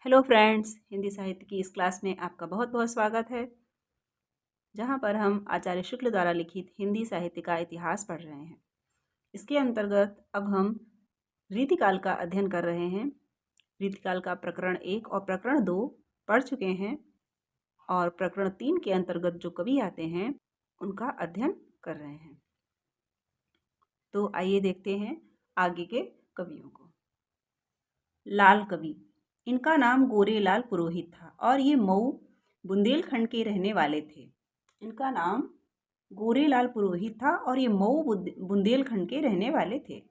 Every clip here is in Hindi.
हेलो फ्रेंड्स, हिंदी साहित्य की इस क्लास में आपका बहुत बहुत स्वागत है, जहां पर हम आचार्य शुक्ल द्वारा लिखित हिंदी साहित्य का इतिहास पढ़ रहे हैं। इसके अंतर्गत अब हम रीतिकाल का अध्ययन कर रहे हैं। रीतिकाल का प्रकरण 1 और प्रकरण 2 पढ़ चुके हैं और प्रकरण 3 के अंतर्गत जो कवि आते हैं उनका अध्ययन कर रहे हैं। तो आइए देखते हैं आगे के कवियों को। लाल कवि, इनका नाम गोरेलाल पुरोहित था और ये मऊ बुंदेलखंड के रहने वाले थे। इनका नाम गोरेलाल पुरोहित था और ये मऊ बुंदेलखंड के रहने वाले थे।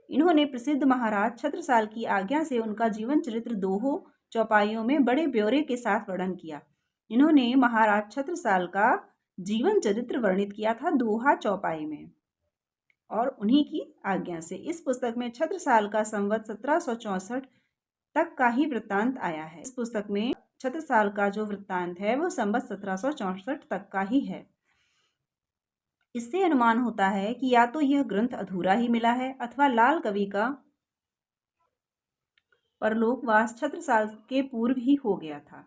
इन्होंने प्रसिद्ध महाराज छत्रसाल की आज्ञा से उनका जीवन चरित्र दोहों चौपाइयों में बड़े ब्यौरे के साथ वर्णन किया। इन्होंने महाराज छत्रसाल का जीवन चरित्र वर्णित किया था दोहा चौपाई में और उन्हीं की आज्ञा से। इस पुस्तक में छत्रसाल का संवत 1764 तक का ही वृत्तांत आया है। इस पुस्तक में छत्रसाल का जो वृत्तांत है वो संवत 1764 तक का ही है। इससे अनुमान होता है कि या तो यह ग्रंथ अधूरा ही मिला है अथवा लाल कवि का परलोकवास छत्रसाल के पूर्व ही हो गया था।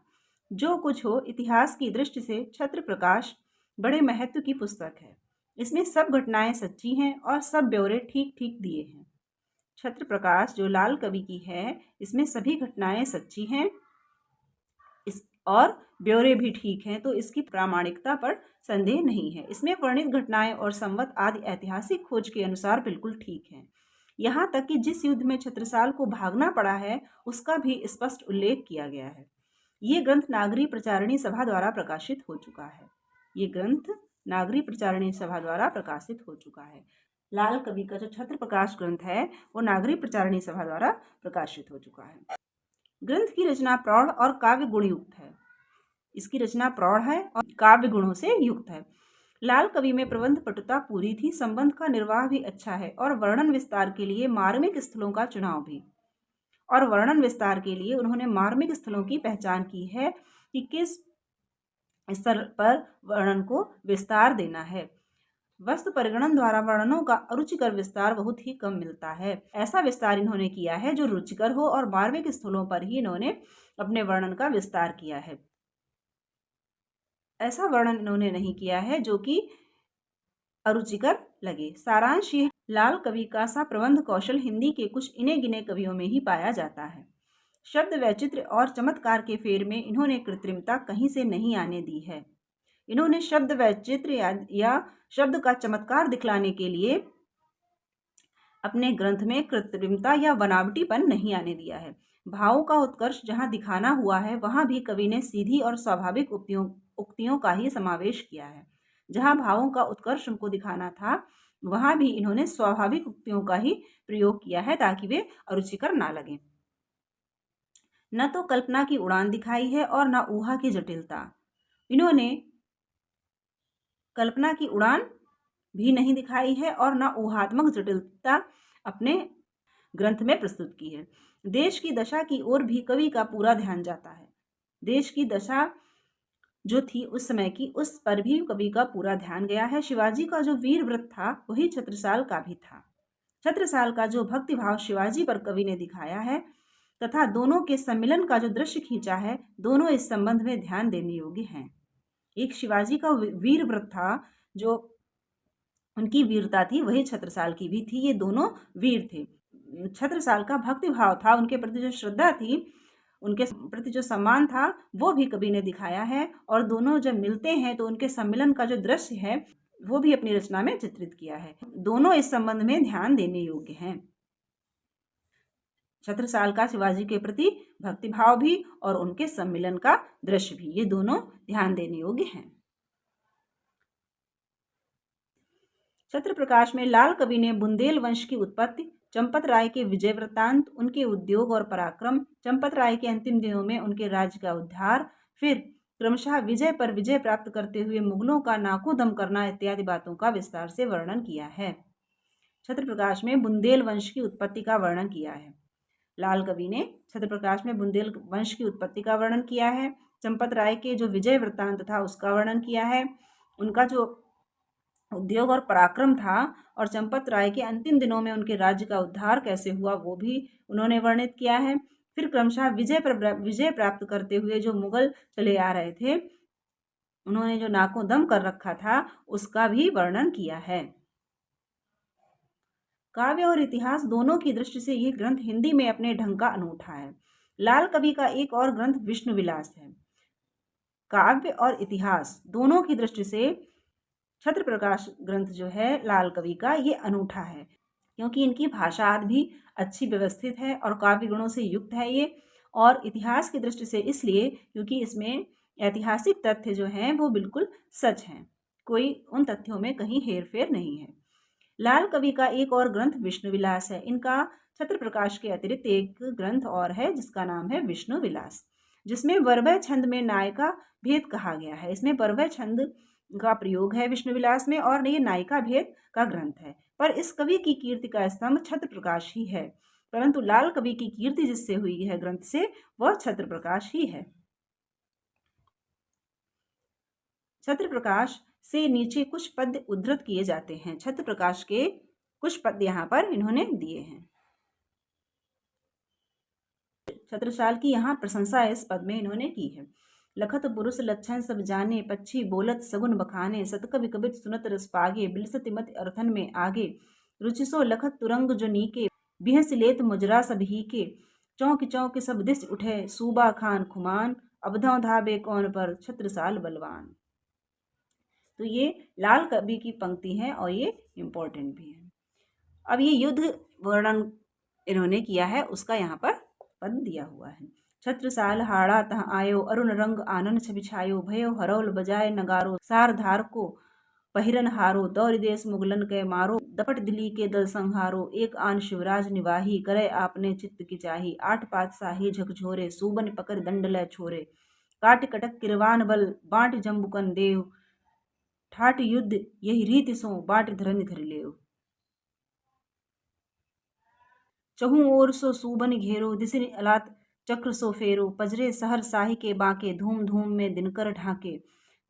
जो कुछ हो, इतिहास की दृष्टि से छत्र प्रकाश बड़े महत्व की पुस्तक है। इसमें सब घटनाएं सच्ची हैं और सब ब्यौरे ठीक ठीक दिए हैं। छत्र प्रकाश जो लाल कवि की है, इसमें सभी घटनाएं सच्ची हैं और ब्यौरे भी ठीक हैं, तो इसकी प्रामाणिकता पर संदेह नहीं है। इसमें वर्णित घटनाएं और संवत आदि ऐतिहासिक खोज के अनुसार बिल्कुल ठीक हैं। यहाँ तक कि जिस युद्ध में छत्रसाल को भागना पड़ा है उसका भी स्पष्ट उल्लेख किया गया है। ये ग्रंथ नागरी प्रचारिणी सभा द्वारा प्रकाशित हो चुका है। ये ग्रंथ नागरी प्रचारिणी सभा द्वारा प्रकाशित हो चुका है। लाल कवि का जो छत्र प्रकाश ग्रंथ है वो नागरी प्रचारिणी सभा द्वारा प्रकाशित हो चुका है। ग्रंथ की रचना प्रौढ़ और काव्य गुण युक्त है। इसकी रचना प्रौढ़ है और काव्य गुणों से युक्त है। लाल कवि में प्रबंध पटुता पूरी थी, संबंध का निर्वाह भी अच्छा है और वर्णन विस्तार के लिए मार्मिक स्थलों का चुनाव भी। और वर्णन विस्तार के लिए उन्होंने मार्मिक स्थलों की पहचान की है कि किस स्तर पर वर्णन को विस्तार देना है। वस्तु परिगणन द्वारा वर्णनों का अरुचिकर विस्तार बहुत ही कम मिलता है। ऐसा विस्तार इन्होंने किया है जो रुचिकर हो और मार्मिक स्थलों पर ही इन्होंने अपने वर्णन का विस्तार किया है। ऐसा वर्णन इन्होंने नहीं किया है जो कि अरुचिकर लगे। सारांश ये, लाल कवि का सा प्रबंध कौशल हिंदी के कुछ इने गिने कवियों में ही पाया जाता है। शब्द वैचित्र्य और चमत्कार के फेर में इन्होंने कृत्रिमता कहीं से नहीं आने दी है। इन्होंने शब्द वैचित्र्य या शब्द का चमत्कार दिखलाने के लिए अपने ग्रंथ में कृत्रिमता या बनावटीपन नहीं आने दिया है। भावों का उत्कर्ष जहाँ दिखाना हुआ है वहाँ भी कवि ने सीधी और स्वाभाविक उक्तियों का ही समावेश किया है। जहाँ भावों का उत्कर्ष उनको दिखाना था वहाँ भी इन्होंने स्वाभाविक उक्तियों का ही प्रयोग किया है ताकि वे अरुचिकर ना लगे। न तो कल्पना की उड़ान दिखाई है और न ऊहा की जटिलता। इन्होंने कल्पना की उड़ान भी नहीं दिखाई है और न ऊहात्मक जटिलता अपने ग्रंथ में प्रस्तुत की है। देश की दशा की ओर भी कवि का पूरा ध्यान जाता है। देश की दशा जो थी उस समय की, उस पर भी कवि का पूरा ध्यान गया है। शिवाजी का जो वीर व्रत था वही छत्रसाल का भी था। छत्रसाल का जो भक्तिभाव शिवाजी पर कवि ने दिखाया है तथा दोनों के सम्मिलन का जो दृश्य खींचा है, दोनों इस संबंध में ध्यान देने योग्य हैं। एक शिवाजी का वीर व्रत था, जो उनकी वीरता थी, वही छत्रसाल की भी थी। ये दोनों वीर थे। छत्रसाल का भक्तिभाव था, उनके प्रति जो श्रद्धा थी, उनके प्रति जो सम्मान था, वो भी कवि ने दिखाया है। और दोनों जब मिलते हैं तो उनके सम्मिलन का जो दृश्य है वो भी अपनी रचना में चित्रित किया है। दोनों इस संबंध में ध्यान देने योग्य हैं। छत्रसाल का शिवाजी के प्रति भक्तिभाव भी और उनके सम्मिलन का दृश्य भी, ये दोनों ध्यान देने योग्य हैं। छत्र प्रकाश में लाल कवि ने बुंदेल वंश की उत्पत्ति, चंपत राय के विजय वृत्तांत, उनके उद्योग और पराक्रम, चंपत राय के अंतिम दिनों में उनके राज्य का उद्धार, फिर क्रमशः विजय पर विजय प्राप्त करते हुए मुगलों का नाकोदम करना इत्यादि बातों का विस्तार से वर्णन किया है। छत्र प्रकाश में बुंदेल वंश की उत्पत्ति का वर्णन किया है। लाल कवि ने छत्र प्रकाश में बुंदेल वंश की उत्पत्ति का वर्णन किया है। चंपत राय के जो विजय वृत्तांत था उसका वर्णन किया है। उनका जो उद्योग और पराक्रम था और चंपत राय के अंतिम दिनों में उनके राज्य का उद्धार कैसे हुआ वो भी उन्होंने वर्णित किया है। फिर क्रमशः विजय प्राप्त करते हुए जो मुगल चले आ रहे थे, उन्होंने जो नाकों दम कर रखा था उसका भी वर्णन किया है। काव्य और इतिहास दोनों की दृष्टि से यह ग्रंथ हिंदी में अपने ढंग का अनूठा है। लाल कवि का एक और ग्रंथ विष्णु विलास है। काव्य और इतिहास दोनों की दृष्टि से छत्र प्रकाश ग्रंथ जो है लाल कवि का, ये अनूठा है, क्योंकि इनकी भाषा आदि भी अच्छी व्यवस्थित है और काव्य गुणों से युक्त है ये। और इतिहास की दृष्टि से इसलिए क्योंकि इसमें ऐतिहासिक तथ्य जो हैं वो बिल्कुल सच हैं, कोई उन तथ्यों में कहीं हेरफेर नहीं है। लाल कवि का एक और ग्रंथ विष्णु विलास है। इनका छत्र प्रकाश के अतिरिक्त एक ग्रंथ और है जिसका नाम है विष्णु विलास, जिसमें वरवय छंद में नायिका भेद कहा गया है। इसमें वरवय छंद का प्रयोग है विष्णु विलास में और ये नायिका भेद का ग्रंथ है। पर इस कवि की कीर्ति का स्तंभ छत्र प्रकाश ही है, परंतु लाल कवि की कीर्ति जिससे हुई है ग्रंथ से, वह छत्र प्रकाश ही है। छत्र प्रकाश से नीचे कुछ पद्य उद्धृत किए जाते हैं। छत्र प्रकाश के कुछ पद्य यहाँ पर इन्होंने दिए हैं। छत्रसाल की यहाँ प्रशंसा इस पद में इन्होंने की है। लखत पुरुष लक्षण सब जाने, पक्षी बोलत सगुन बखाने, सतकवि कबित सुनत रस पागे, बिलसत मत अर्थन में आगे, रुचिसो लखत तुरंग जो नीके, बिहस लेत मुजरा सब ही के, चौक चौक सब दिस उठे, सूबा खान खुमान, अबधौ धाबे कौन पर छत्रसाल बलवान। तो ये लाल कवि की पंक्ति है और ये इम्पोर्टेंट भी है। अब ये युद्ध वर्णन इन्होंने किया है, उसका यहाँ पर पद दिया हुआ है। छत्रसाल हाड़ा तह आयो, अरुण रंग आनन छवि छायो, भयो हरौल बजाय नगारो, सार धार को पहिरन हारो, दौर देश मुगलन के मारो, दपट दिली के दल संहारो, एक आन शिवराज निवाही, करे आपने चित्त की चाही, आठ पातशाही झकझोरे, सूबन पकड़ दंड लय छोरे, काट कटक किरवान बल, बांट जम्बुकन देव, ठाट युद्ध यही रीति सो, बाट धरन धर लेव। चहु ओर सो सूबन घेरो, दिसिन अलात चक्र सो फेरो, पजरे सहर साही के बाके, धूम धूम में दिनकर ढाके,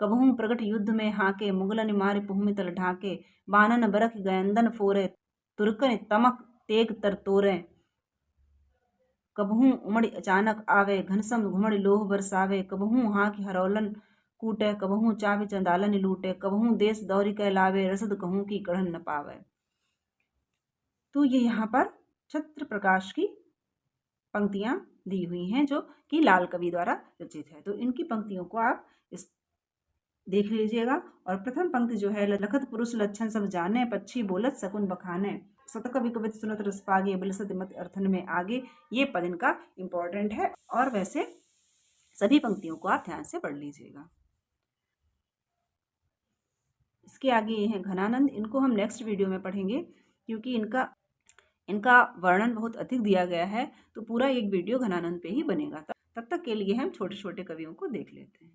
कबहू प्रगट युद्ध में हाके, मुगलन मारे पुहमी तल ढाके, बानन बरख गयंदन फोरे, तुर्कन तमक तेग तर तोरे, कबहू उमड़ अचानक आवे, घनसम घुमड़ लोह बरसावे, कबहू हाक हरौलन कूटे, कबहू चावे चंदालन लूटे, कबहू देश दौरी कै लावे, रसद कहूँ की कढ़न न पावे। तो ये यहाँ पर छत्र प्रकाश की पंक्तियां दी हुई हैं जो कि लाल कवि द्वारा रचित है। तो इनकी पंक्तियों को आप इस देख लीजिएगा। और प्रथम पंक्ति जो है, लखत पुरुष लक्षण सब जाने, पक्षी बोलत सकुन बखाने, सतकवि कवित सुनत रस पागे, बिलसत मत अर्थन में आगे, ये पद इनका इम्पोर्टेंट है। और वैसे सभी पंक्तियों को आप ध्यान से पढ़ लीजिएगा। इसके आगे ये हैं घनानंद, इनको हम नेक्स्ट वीडियो में पढ़ेंगे क्योंकि इनका वर्णन बहुत अधिक दिया गया है, तो पूरा एक वीडियो घनानंद पे ही बनेगा। तब तक के लिए हम छोटे छोटे कवियों को देख लेते हैं।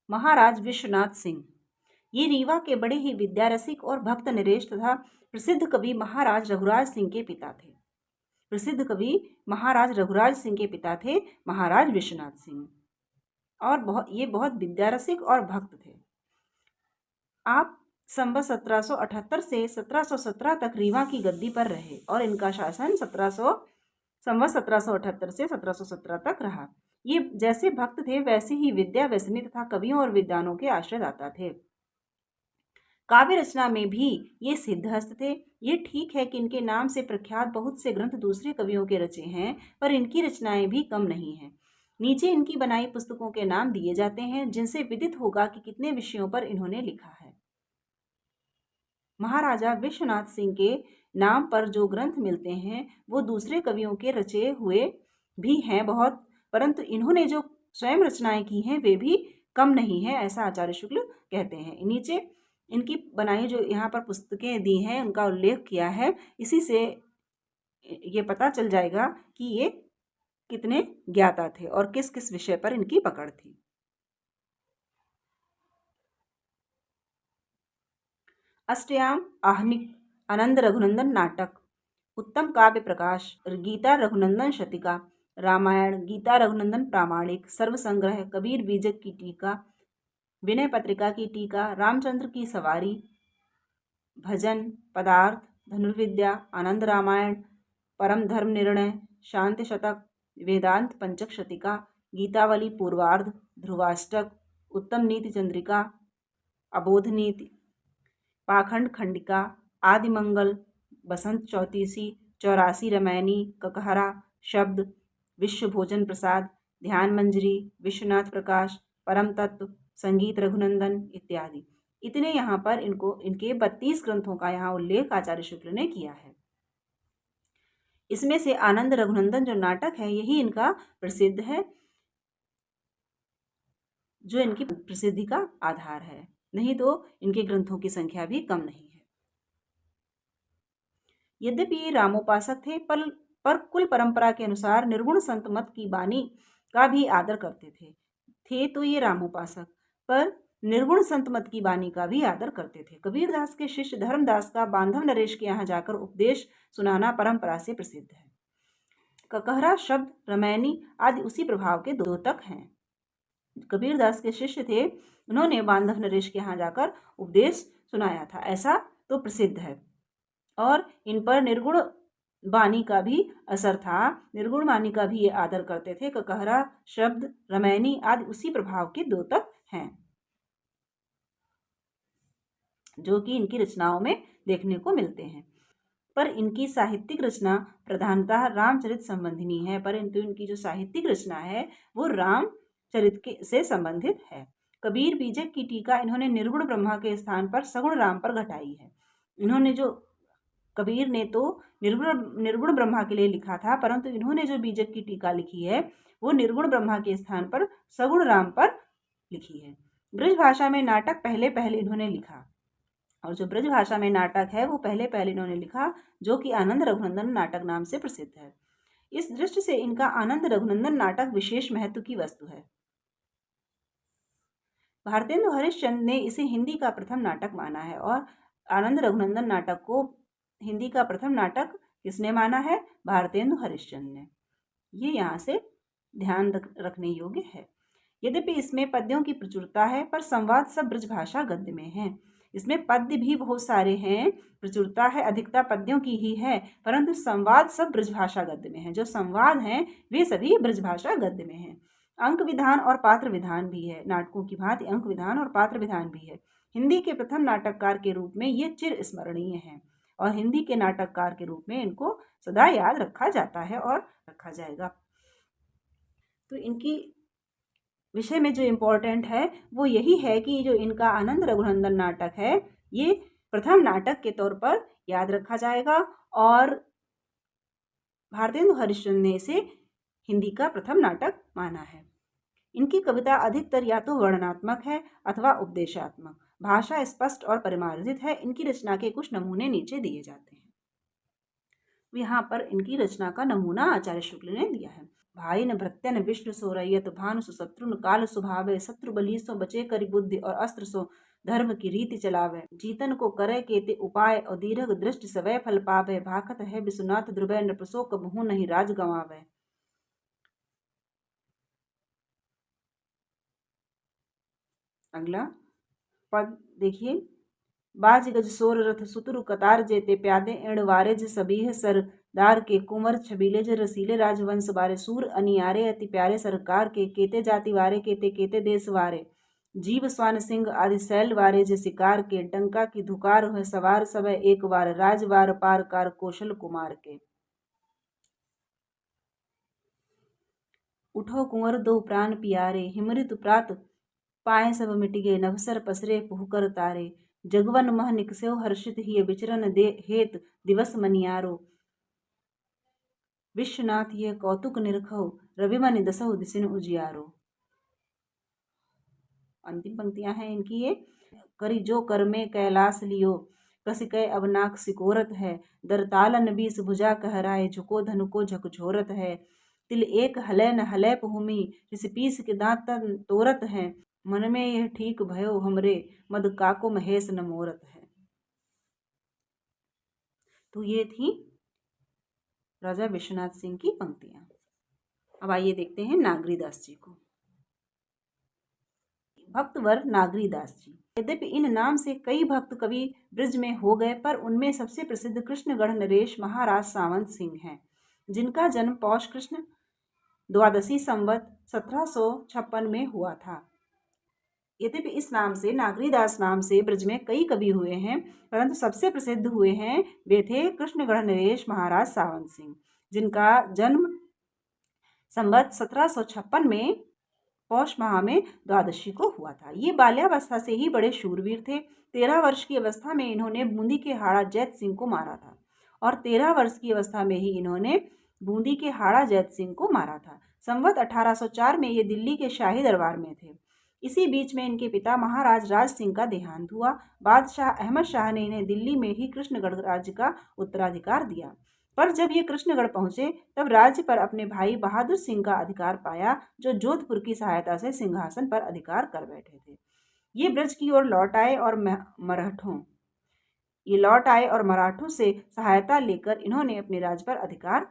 महाराज विश्वनाथ सिंह, ये रीवा के बड़े ही विद्यारसिक और भक्त नरेश तथा प्रसिद्ध कवि महाराज रघुराज सिंह के पिता थे। प्रसिद्ध कवि महाराज रघुराज सिंह के पिता थे महाराज विश्वनाथ सिंह, और ये बहुत विद्यारसिक और भक्त थे। आप संवत 1778 से 1717 तक रीवा की गद्दी पर रहे और इनका शासन संवत 1778 से 1717 तक रहा। ये जैसे भक्त थे वैसे ही विद्या व्यसनी तथा कवियों और विद्वानों के आश्रयदाता थे। काव्य रचना में भी ये सिद्धहस्त थे। ये ठीक है कि इनके नाम से प्रख्यात बहुत से ग्रंथ दूसरे कवियों के रचे हैं, पर इनकी रचनाएं भी कम नहीं हैं। नीचे इनकी बनाई पुस्तकों के नाम दिए जाते हैं, जिनसे विदित होगा कि कितने विषयों पर इन्होंने लिखा है। महाराजा विश्वनाथ सिंह के नाम पर जो ग्रंथ मिलते हैं वो दूसरे कवियों के रचे हुए भी हैं बहुत, परंतु इन्होंने जो स्वयं रचनाएं की हैं वे भी कम नहीं है, ऐसा आचार्य शुक्ल कहते हैं। नीचे इनकी बनाई जो यहाँ पर पुस्तकें दी हैं उनका उल्लेख किया है, इसी से ये पता चल जाएगा कि ये कितने ज्ञाता थे और किस किस विषय पर इनकी पकड़ थी। अष्टयाम आहनिक आनंद रघुनंदन नाटक, उत्तम काव्य प्रकाश गीता रघुनंदन शतिका, रामायण गीता रघुनंदन प्रामाणिक, सर्व संग्रह कबीर बीजक की टीका, विनय पत्रिका की टीका, रामचंद्र की सवारी, भजन पदार्थ, धनुर्विद्या, आनंद रामायण, परम धर्म निर्णय, शांति शतक, वेदांत पंचक शतिका, गीतावली पूर्वार्ध, ध्रुवाष्टक, उत्तम नीति चंद्रिका, अबोध नीति, पाखंड खंडिका, आदिमंगल, बसंत चौतीसी, 84 रामायणी, ककहरा, शब्द, विश्व भोजन प्रसाद, ध्यान मंजरी, विश्वनाथ प्रकाश, परम तत्व, संगीत रघुनंदन इत्यादि। इतने यहाँ पर इनके 32 ग्रंथों का यहाँ उल्लेख आचार्य शुक्ल ने किया है। इसमें से आनंद रघुनंदन जो नाटक है यही इनका प्रसिद्ध है, जो इनकी प्रसिद्धि का आधार है, नहीं तो इनके ग्रंथों की संख्या भी कम नहीं है। यद्यपि ये रामोपासक थे पर कुल परंपरा के अनुसार निर्गुण संत मत की वाणी का भी आदर करते थे तो ये रामोपासक, पर निर्गुण संत मत की वाणी का भी आदर करते थे। कबीरदास के शिष्य धर्मदास का बांधव नरेश के यहाँ जाकर उपदेश सुनाना परंपरा से प्रसिद्ध है। ककहरा, शब्द, रामायणी आदि उसी प्रभाव के द्योतक हैं। कबीरदास के शिष्य थे, उन्होंने बांधव नरेश के यहाँ जाकर उपदेश सुनाया था, ऐसा तो प्रसिद्ध है। और इन पर निर्गुण वाणी का भी असर था, निर्गुण वाणी का भी ये आदर करते थे। ककहरा, शब्द, रामायणी आदि उसी प्रभाव के द्योतक हैं, जो कि इनकी रचनाओं में देखने को मिलते हैं। पर इनकी साहित्यिक रचना प्रधानतः रामचरित संबंधिनी है, परंतु इनकी जो साहित्यिक रचना है वो रामचरित से संबंधित है। कबीर बीजक की टीका इन्होंने निर्गुण ब्रह्मा के स्थान पर सगुण राम पर घटाई है। इन्होंने जो कबीर ने तो निर्गुण ब्रह्मा के लिए लिखा था, परंतु इन्होंने जो बीजक की टीका लिखी है वो निर्गुण ब्रह्मा के स्थान पर सगुण राम पर लिखी है। ब्रज भाषा में नाटक पहले इन्होंने लिखा, और जो ब्रज भाषा में नाटक है वो पहले इन्होंने लिखा, जो कि आनंद रघुनंदन नाटक नाम से प्रसिद्ध है। इस दृष्टि से इनका आनंद रघुनंदन नाटक विशेष महत्व की वस्तु है। भारतेंदु हरिश्चंद्र ने इसे हिंदी का प्रथम नाटक माना है, और आनंद रघुनंदन नाटक को हिंदी का प्रथम नाटक किसने माना है? भारतेंदु हरिश्चंद्र ने। ये यहाँ से ध्यान रखने योग्य है। यद्यपि इसमें पद्यों की प्रचुरता है, पर संवाद सब ब्रजभाषा गद्य में है। इसमें पद्य भी बहुत सारे हैं, प्रचुरता है, अधिकता पद्यों की ही है, परंतु संवाद सब ब्रजभाषा गद्य में है। जो संवाद हैं वे सभी ब्रजभाषा गद्य में हैं। अंक विधान और पात्र विधान भी है, नाटकों की भांति अंक विधान और पात्र विधान भी है। हिंदी के प्रथम नाटककार के रूप में ये चिर स्मरणीय हैं, और हिंदी के नाटककार के रूप में इनको सदा याद रखा जाता है और रखा जाएगा। तो इनकी विषय में जो इम्पोर्टेंट है वो यही है कि जो इनका आनंद रघुनंदन नाटक है ये प्रथम नाटक के तौर पर याद रखा जाएगा, और भारतेंदु हरिश्चंद्र ने इसे हिंदी का प्रथम नाटक माना है। इनकी कविता अधिकतर या तो वर्णनात्मक है अथवा उपदेशात्मक, भाषा स्पष्ट और परिमार्जित है। इनकी रचना के कुछ नमूने नीचे दिए जाते हैं। यहाँ पर इनकी रचना का नमूना आचार्य शुक्ल ने दिया है। भाई न भृत्यन विष्णु सो रैयत, भानु सुशत्रु न काल सुभावे, शत्रु बली सो बचे करि बुद्धि, और अस्त्र सो धर्म की रीति चलावे। जीतन को करे केते उपाय, और दीर्घ दृष्टि सवै फल पावे। भाखत है विश्वनाथ ध्रुवै, नृपसो कबहु नहीं राज गंवावे। अगला पद देखिए। बाज गज सोर रथ सुतरु कतार जेते, प्यादे एण वारे ज सबीह सरदार के। कुंवर छबीले ज रसीले राजवंश बारे, सूर अनियारे अति प्यारे सरकार के। केते जाति वारे केते केते देश वारे, जीव स्वान सिंह आदि शैल वारे ज शिकार के। डंका की धुकार हुए सवार सब एक बार, राजवार पार कार कौशल कुमार के। उठो कुंवर दो प्राण पियारे, हिमृत प्रात पाए सब मिट गए। नभसर पसरे पुहकर तारे, जगवन मह निकस्यो हर्षित हिय। विचरन दे हेत दिवस मनियारो, विश्वनाथ ये कौतुक निरखो। रविमन दसहु दिसिन उजियारो। अंतिम पंक्तियां हैं इनकी ये। करी जो कर में कैलाश लियो, कस कै अब नाक सिकोरत है। दरतालन बीस भुजा कहराए, झुको धनु को झकझोरत है। तिल एक हलै न हलै पुहुमी, ऋषि पीस के दांत तोरत है। मन में यह ठीक भयो हमरे, मद काको महेश न मोरत है। तो ये थी राजा विश्वनाथ सिंह की पंक्तियां। अब आइए देखते हैं नागरीदास जी को। भक्तवर नागरीदास जी। यद्यपि इन नाम से कई भक्त कवि ब्रज में हो गए, पर उनमें सबसे प्रसिद्ध कृष्णगढ़ नरेश महाराज सावंत सिंह हैं। जिनका जन्म पौष कृष्ण द्वादशी संवत 1756 में हुआ था। यद्यपि इस नाम से, नागरीदास नाम से ब्रज में कई कवि हुए हैं, परंतु सबसे प्रसिद्ध हुए हैं वे थे कृष्णगढ़ नरेश महाराज सावंत सिंह, जिनका जन्म संवत 1756 में पौष माह में द्वादशी को हुआ था। ये बाल्यावस्था से ही बड़े शूरवीर थे। 13 वर्ष की अवस्था में इन्होंने बूंदी के हाड़ा जैत सिंह को मारा था और 13 वर्ष की अवस्था में ही इन्होंने बूंदी के हाड़ा जैत सिंह को मारा था। संवत 1804 में ये दिल्ली के शाही दरबार में थे। इसी बीच में इनके पिता महाराज राज सिंह का देहांत हुआ। बादशाह अहमद शाह ने इन्हें दिल्ली में ही कृष्णगढ़ राज्य का उत्तराधिकार दिया। पर जब ये कृष्णगढ़ पहुंचे तब राज्य पर अपने भाई बहादुर सिंह का अधिकार पाया, जो जोधपुर की सहायता से सिंहासन पर अधिकार कर बैठे थे। ये ब्रज की ओर लौट आए और मराठों से सहायता लेकर इन्होंने अपने राज्य पर अधिकार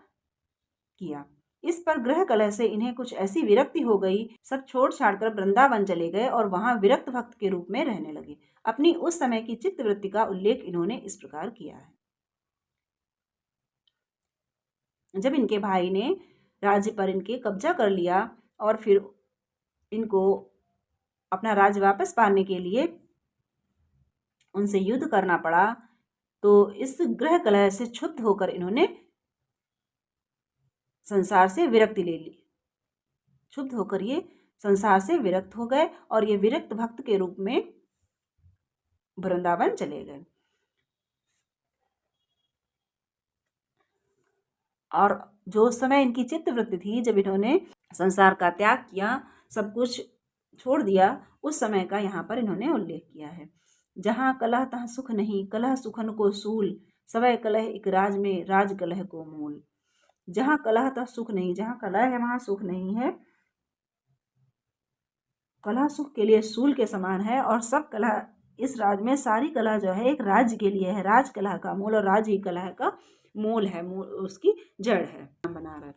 किया। इस पर ग्रह कलह से इन्हें कुछ ऐसी विरक्ति हो गई, सब छोड़ छाड़ कर वृंदावन चले गए और वहां विरक्त भक्त के रूप में रहने लगे। अपनी उस समय की चित्तवृत्ति का उल्लेख इन्होंने इस प्रकार किया है। जब इनके भाई ने राज्य पर इनके कब्जा कर लिया और फिर इनको अपना राज्य वापस पाने के लिए उनसे युद्ध करना पड़ा, तो इस ग्रह कलह से क्षुब्ध होकर इन्होंने संसार से विरक्ति ले ली। क्षुब्ध होकर ये संसार से विरक्त हो गए और ये विरक्त भक्त के रूप में वृंदावन चले गए। और जो समय इनकी चित्तवृत्ति थी, जब इन्होंने संसार का त्याग किया, सब कुछ छोड़ दिया, उस समय का यहाँ पर इन्होंने उल्लेख किया है। जहाँ कलह तहाँ सुख नहीं, कलह सुखन को सूल, सवै कलह एक राज में, राज कलह को मूल। जहाँ कलह तहाँ सुख नहीं, जहाँ कलह है वहाँ सुख नहीं है। कलह सुख के लिए सूल के समान है और सब कलह इस राज में, सारी कलह जो है एक राज्य के लिए है। राज कलह का मूल और राज ही कलह का मूल है, मूल उसकी जड़ है। बना रहा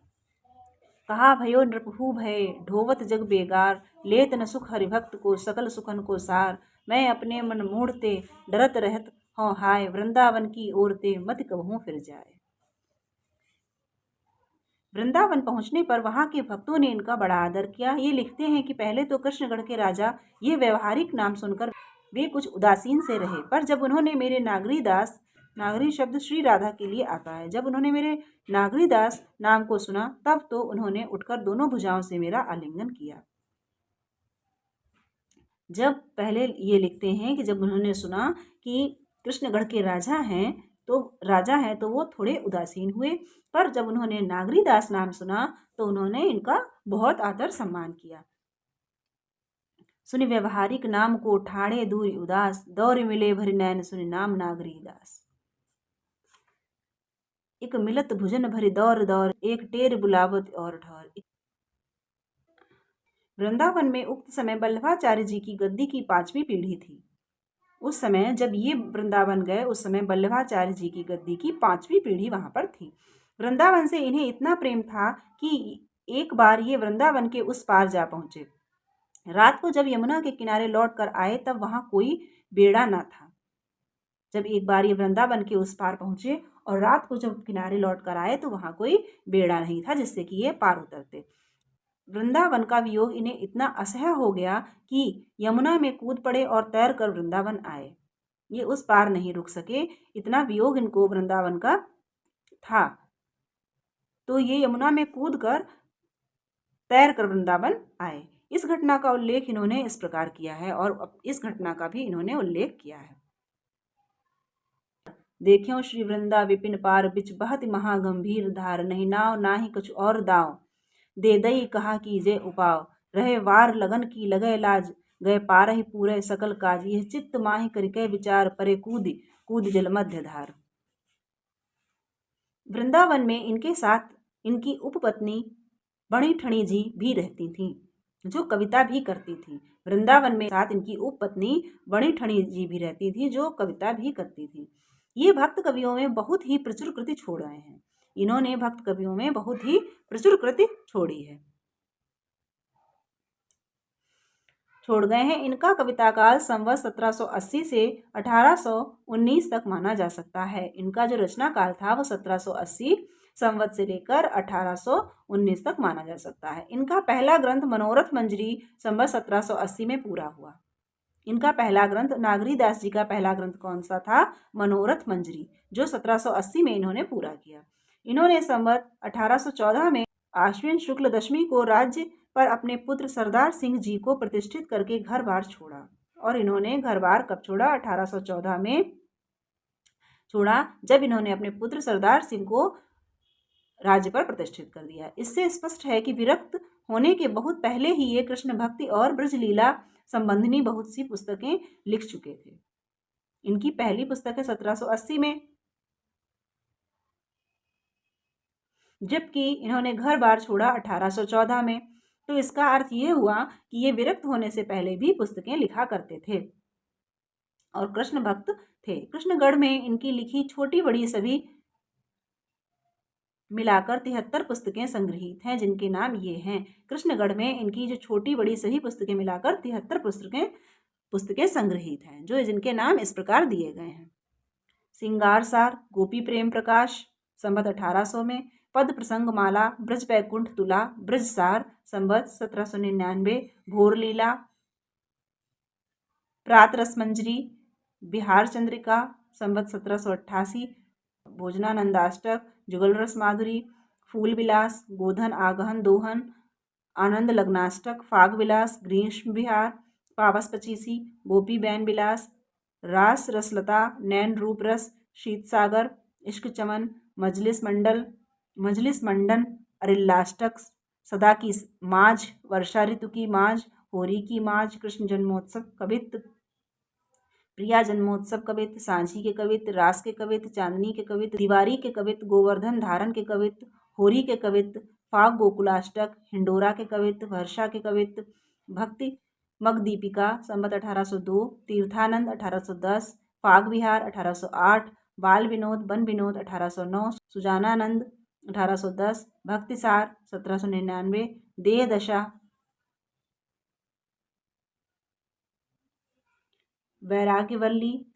कहा भयो नृपहु भय, ढोवत जग बेगार, लेत न सुख हरिभक्त को, सकल सुखन को सार। मैं अपने मन मूढ़ते डरत रहत हूँ हाय, वृंदावन की ओरते मत कबहूँ फिर जाए। वृंदावन पहुंचने पर वहां के भक्तों ने इनका बड़ा आदर किया। ये लिखते हैं कि पहले तो कृष्णगढ़ के राजा ये व्यवहारिक नाम सुनकर वे कुछ उदासीन से रहे, पर जब उन्होंने मेरे नागरीदास, नागरी शब्द श्री राधा के लिए आता है, जब उन्होंने मेरे नागरीदास नाम को सुना तब तो उन्होंने उठकर दोनों भुजाओं से मेरा आलिंगन किया। जब पहले ये लिखते हैं कि जब उन्होंने सुना कि कृष्णगढ़ के राजा हैं तो वो थोड़े उदासीन हुए, पर जब उन्होंने नागरीदास नाम सुना तो उन्होंने इनका बहुत आदर सम्मान किया। सुनि व्यवहारिक नाम को ठाड़े दूर उदास, दौर मिले भरि नैन सुनि नाम नागरीदास। एक मिलत भुजन भरि दौर दौर, एक टेर बुलावत और ठौर। वृंदावन में उक्त समय वल्लभाचार्य जी की गद्दी की 5वीं पीढ़ी थी। उस समय जब ये वृंदावन गए, उस समय वल्लभाचार्य जी की गद्दी की 5वीं पीढ़ी वहां पर थी। वृंदावन से इन्हें इतना प्रेम था कि एक बार ये वृंदावन के उस पार जा पहुंचे। रात को जब यमुना के किनारे लौट कर आए तब वहां कोई बेड़ा न था। जब एक बार ये वृंदावन के उस पार पहुंचे और रात को जब किनारे लौट कर आए तो वहां कोई बेड़ा नहीं था जिससे कि ये पार उतरते। वृंदावन का वियोग इन्हें इतना असह्य हो गया कि यमुना में कूद पड़े और तैर कर वृंदावन आए। ये उस पार नहीं रुक सके, इतना वियोग इनको वृंदावन का था। तो ये यमुना में कूद कर तैर कर वृंदावन आए। इस घटना का उल्लेख इन्होंने इस प्रकार किया है और इस घटना का भी इन्होंने उल्लेख किया है। देखियो श्री वृंदा विपिन पार, बिच बहत महागंभीर धार, नहीं नाव नाही कुछ और दाव, दे दई कहा कीजे उपाव, रहे वार लगन की लगे लाज, गए पार ही पूरे सकल काज, यह चित्त माहि करिके विचार, परे कूद कूद जल मध्य धार। वृंदावन में इनके साथ इनकी उपपत्नी बणी ठणी जी भी रहती थीं, जो कविता भी करती थी। वृंदावन में साथ इनकी उपपत्नी बणी ठणी जी भी रहती थी, जो कविता भी करती थी। ये भक्त कवियों में बहुत ही प्रचुर कृति छोड़ गए हैं। इन्होंने भक्त कवियों में बहुत ही प्रचुर कृति छोड़ गए हैं। इनका कविता काल संवत 1780 से 1819 तक माना जा सकता है। इनका जो रचना काल था वो 1780 संवत से लेकर 1819 तक माना जा सकता है। इनका पहला ग्रंथ मनोरथ मंजरी संवत 1780 में पूरा हुआ। इनका पहला ग्रंथ नागरीदास जी का पहला ग्रंथ कौन सा था? मनोरथ मंजरी, जो 1780 में इन्होंने पूरा किया। इन्होंने संवत 1814 में आश्विन शुक्ल दशमी को राज्य पर अपने पुत्र सरदार सिंह जी को प्रतिष्ठित करके घर बार छोड़ा। और इन्होंने घर बार कब छोड़ा? 1814 में छोड़ा, जब इन्होंने अपने पुत्र सरदार सिंह को राज्य पर प्रतिष्ठित कर दिया। इससे स्पष्ट है कि विरक्त होने के बहुत पहले ही ये कृष्ण भक्ति और ब्रजलीला संबंधिनी बहुत सी पुस्तकें लिख चुके थे। इनकी पहली पुस्तक है 1780 में, जबकि इन्होंने घर बार छोड़ा 1814 में। तो इसका अर्थ ये हुआ कि ये विरक्त होने से पहले भी पुस्तकें लिखा करते थे और कृष्ण भक्त थे। कृष्णगढ़ में इनकी लिखी छोटी बड़ी सभी मिलाकर 73 पुस्तकें संग्रहित हैं, जिनके नाम ये हैं। कृष्णगढ़ में इनकी जो छोटी बड़ी सभी पुस्तकें मिलाकर 73 पुस्तकें संग्रहित हैं, जो जिनके नाम इस प्रकार दिए गए हैं। सिंगार सार गोपी प्रेम प्रकाश संवत 1800 में, पद प्रसंग माला ब्रज बैकुंठ तुला ब्रज सार संवत 1799, भोर लीला प्रात रस मंजरी बिहार चंद्रिका संवत 1788, भोजनानंदाष्टक जुगल रस माधुरी फूल विलास गोधन आगहन दोहन आनंद लग्नाष्टक फाग विलास ग्रीष्म विहार पावस पचीसी गोपी बैन विलास रास रसलता नैन रूप रस शीत सागर इश्क चमन मजलिस मंडन अरिल्लाष्टक सदा की माझ वर्षा ऋतु की माझ होरी की माझ कृष्ण जन्मोत्सव कवित्त प्रिया जन्मोत्सव कवित्त सांझी के कवित्त रास के कवित्त चांदनी के कवित्त दिवारी के कवित्त गोवर्धन धारण के कवित्त होरी के कवित्त फाग गोकुलाष्टक हिंडोरा के कवित्त वर्षा के कवित्त भक्ति मग दीपिका संवत 1802, तीर्थानंद 1810, फाग विहार 1808, बाल विनोद वन विनोद 1809, सुजानानंद 1810, भक्तिसार 1799, देह दशा वैराग्यवल्ली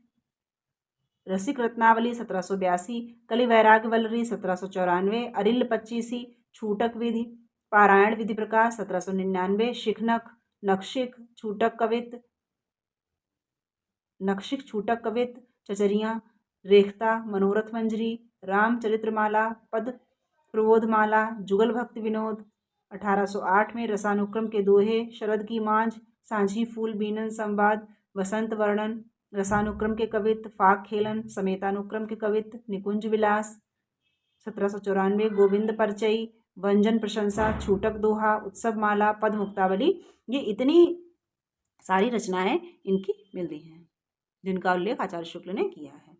रसिक रत्नावली 1782, कलि वैराग्यवल्लरी 1794, अरिल पच्चीसी छूटक विधि पारायण विधि प्रकाश 1799, शिखनक नक्षिक छूटक कवित्त चचरियाँ रेखता मनोरथ मंजरी रामचरित्रमाला पद प्रबोधमाला जुगल भक्ति विनोद 1808 में, रसानुक्रम के दोहे शरद की मांझ सांझी फूल बीनन संवाद वसंत वर्णन रसानुक्रम के कवित्त फाग खेलन समेतानुक्रम के कवित्त निकुंज विलास 1794, गोविंद परचई व्यंजन प्रशंसा छूटक दोहा उत्सव माला पद मुक्तावली। ये इतनी सारी रचनाएं इनकी मिलती हैं, जिनका उल्लेख आचार्य शुक्ल ने किया है।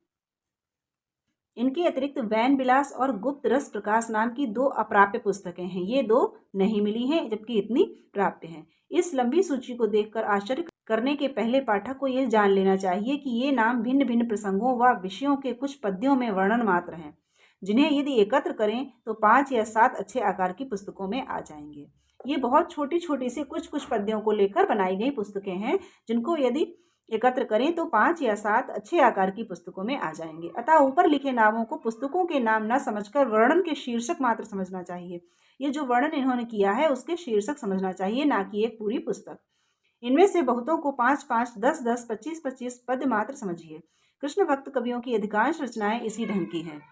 इनके अतिरिक्त वैन विलास और गुप्त रस प्रकाश नाम की 2 अप्राप्य पुस्तकें हैं। ये 2 नहीं मिली हैं, जबकि इतनी प्राप्य हैं। इस लंबी सूची को देखकर आश्चर्य करने के पहले पाठक को यह जान लेना चाहिए कि ये नाम भिन्न भिन्न प्रसंगों व विषयों के कुछ पद्यों में वर्णन मात्र हैं, जिन्हें यदि एकत्र करें तो 5 या 7 अच्छे आकार की पुस्तकों में आ जाएंगे। ये बहुत छोटी छोटी से कुछ कुछ पद्यों को लेकर बनाई गई पुस्तकें हैं, जिनको यदि एकत्र करें तो 5 या 7 अच्छे आकार की पुस्तकों में आ जाएंगे। अतः ऊपर लिखे नामों को पुस्तकों के नाम न समझकर वर्णन के शीर्षक मात्र समझना चाहिए। ये जो वर्णन इन्होंने किया है उसके शीर्षक समझना चाहिए, ना कि एक पूरी पुस्तक। इनमें से बहुतों को 5-5, 10-10, 25-25 पद मात्र समझिए। कृष्ण भक्त कवियों की अधिकांश रचनाएं इसी ढंग की हैं।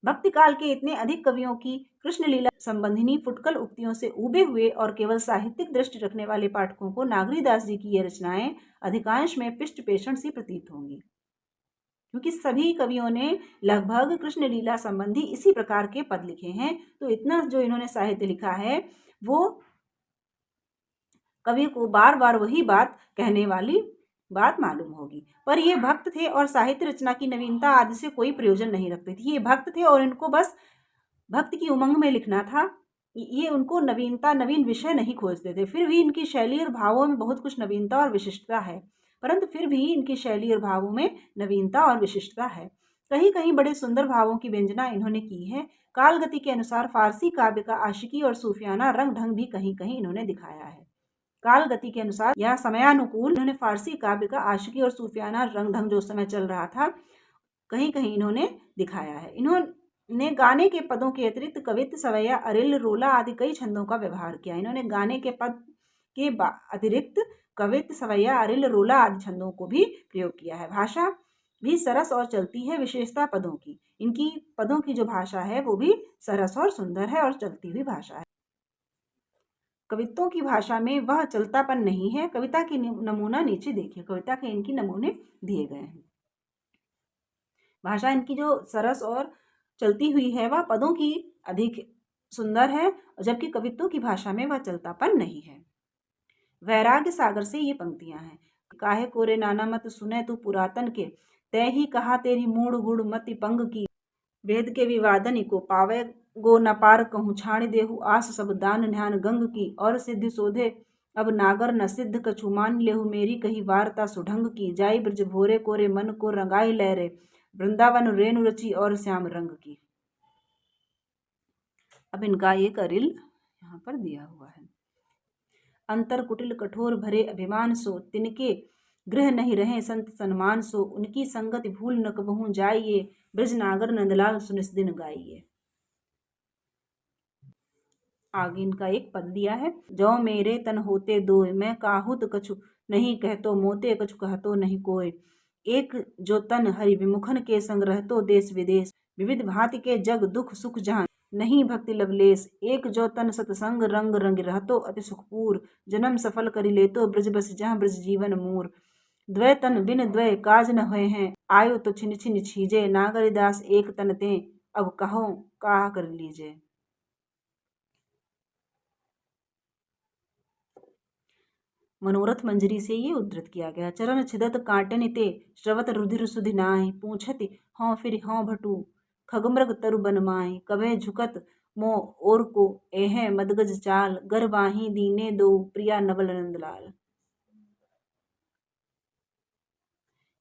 भक्ति काल के इतने अधिक कवियों की कृष्ण लीला संबंधिनी फुटकल उक्तियों से उबे हुए और केवल साहित्यिक दृष्टि रखने वाले पाठकों को नागरीदास जी की ये रचनाएं अधिकांश में पिष्ट पेषण सी प्रतीत होंगी, क्योंकि सभी कवियों ने लगभग कृष्ण लीला संबंधी इसी प्रकार के पद लिखे हैं। तो इतना जो इन्होंने साहित्य लिखा है वो कवि को बार बार वही बात कहने वाली बात मालूम होगी। पर ये भक्त थे और साहित्य रचना की नवीनता आदि से कोई प्रयोजन नहीं रखते थे। ये भक्त थे और इनको बस भक्त की उमंग में लिखना था। ये उनको नवीनता नवीन विषय नहीं खोजते थे। फिर भी इनकी शैली और भावों में बहुत कुछ नवीनता और विशिष्टता है, परंतु फिर भी इनकी शैली और भावों में नवीनता और विशिष्टता है। कहीं कहीं बड़े सुंदर भावों की व्यंजना इन्होंने की है। काल गति के अनुसार फारसी काव्य का आशिकी और सूफियाना रंग ढंग भी कहीं कहीं इन्होंने दिखाया है। काल गति के अनुसार या समयानुकूल इन्होंने फारसी काव्य का आशिकी और सूफियाना रंग ढंग जो समय चल रहा था कहीं कहीं इन्होंने दिखाया है। ने गाने के पदों के अतिरिक्त कवित्त, सवैया, अरिल, रोला आदि कई छंदों का व्यवहार किया। इन्होंने गाने के पद के अतिरिक्त कवित्त, सवैया, अरिल, रोला आदि छंदों को भी प्रयोग किया है। भाषा भी सरस और चलती है। विशेषता पदों की, इनकी पदों की जो भाषा है वो भी सरस और सुंदर है और चलती हुई भाषा है। कवित्तों की भाषा में वह चलतापन नहीं है। कविता की नमूना नीचे देखिए, कविता के इनकी नमूने दिए गए हैं। भाषा इनकी जो सरस और चलती हुई है वह पदों की अधिक सुंदर है, जबकि कवित्तों की भाषा में वह चलतापन नहीं है। वैराग्य सागर से ये पंक्तियां हैं। काहे कोरे नाना मत सुने तू पुरातन के, तय ही कहा तेरी मूढ़ गुड़ मति पंग की। वेद के विवादन को पावे गो न पार कहूँ, छाण देहु आस सब दान ध्यान गंग की। और सिद्धि सोधे अब नागर न सिद्ध कछु, मान लेहु मेरी कही वार्ता सुढंग की। जाई ब्रज भोरे कोरे मन को रंगाई लहरे, वृंदावन रेणु रची और श्याम रंग की। अब इनका एक अरिल यहाँ पर दिया हुआ है। अंतर कुटिल कठोर भरे अभिमान सो, तिनके गृह नहीं रहे संत सन्मान सो। उनकी संगति भूल न कबहूँ जाइए, ब्रज नागर नंदलाल सुनिस दिन गाइए। आगे इनका एक पद दिया है। जो मेरे तन होते दोय, मैं काहुत कछु नहीं कहतो, मोते कछु कहतो नहीं कोय। एक जो तन हरि विमुखन के संग रहतो, देश विदेश विविध भांति के जग दुख सुख जहाँ, नहीं भक्ति लवलेश। एक जो तन सतसंग रंग रंग रहतो, अति सुखपूर जन्म सफल करि लेतो, ब्रज बस जहाँ ब्रज जीवन मूर। द्वै तन बिन द्वै काज न होए हैं, आयो तो छिन छिन छीजे। नागरिदास एक तन ते, अब कहो काह कर लीजे। मनोरथ मंजरी से ये उद्धृत किया गया। चरण छिदत काटन ते, श्रवत रुधिर सुधि नाहि। पूछति हों फिर हों भटू, खगमृग तरु बन माहि। कभे झुकत मो और को, एह मदगज चाल। गरवाही दीने दो, प्रिया नवल नंदलाल।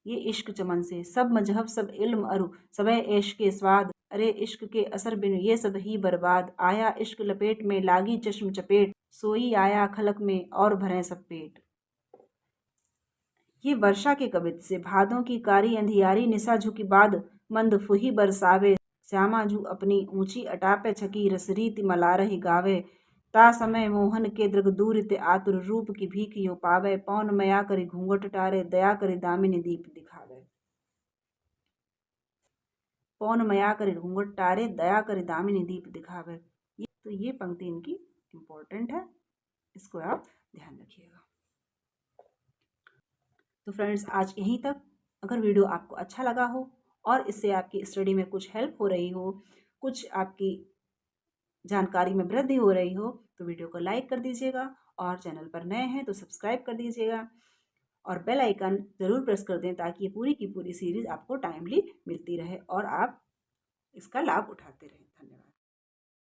ये इश्क चमन से सब मजहब सब इल्म अरु, सबे ऐश के स्वाद। अरे इश्क के असर बिन ये सब ही बर्बाद। आया इश्क लपेट में लागी चश्म चपेट, सोई आया खलक में और भरें सब पेट। ये वर्षा के कवित से। भादों की कारी अंधियारी निशा झुकी बाद, मंद फुही बरसावे। श्यामाजू अपनी ऊंची अटापे छकी, रसरीति मलारही गावे। ता समय मोहन के दृग दूर ते, आतुर रूप की भीख यो पावे। पौन मया करी घूंघट टारे, दया करी दामिनी दीप दिखावे। पौन मया करी घूंघट टारे, दया करी दामिनी दीप दिखावे। तो ये पंक्ति इनकी इम्पोर्टेंट है, इसको आप ध्यान रखिएगा। तो फ्रेंड्स आज यहीं तक। अगर वीडियो आपको अच्छा लगा हो और इससे आपकी स्टडी में कुछ हेल्प हो रही हो, कुछ आपकी जानकारी में वृद्धि हो रही हो, तो वीडियो को लाइक कर दीजिएगा और चैनल पर नए हैं तो सब्सक्राइब कर दीजिएगा और बेल आइकन ज़रूर प्रेस कर दें ताकि ये पूरी की पूरी सीरीज़ आपको टाइमली मिलती रहे और आप इसका लाभ उठाते रहें।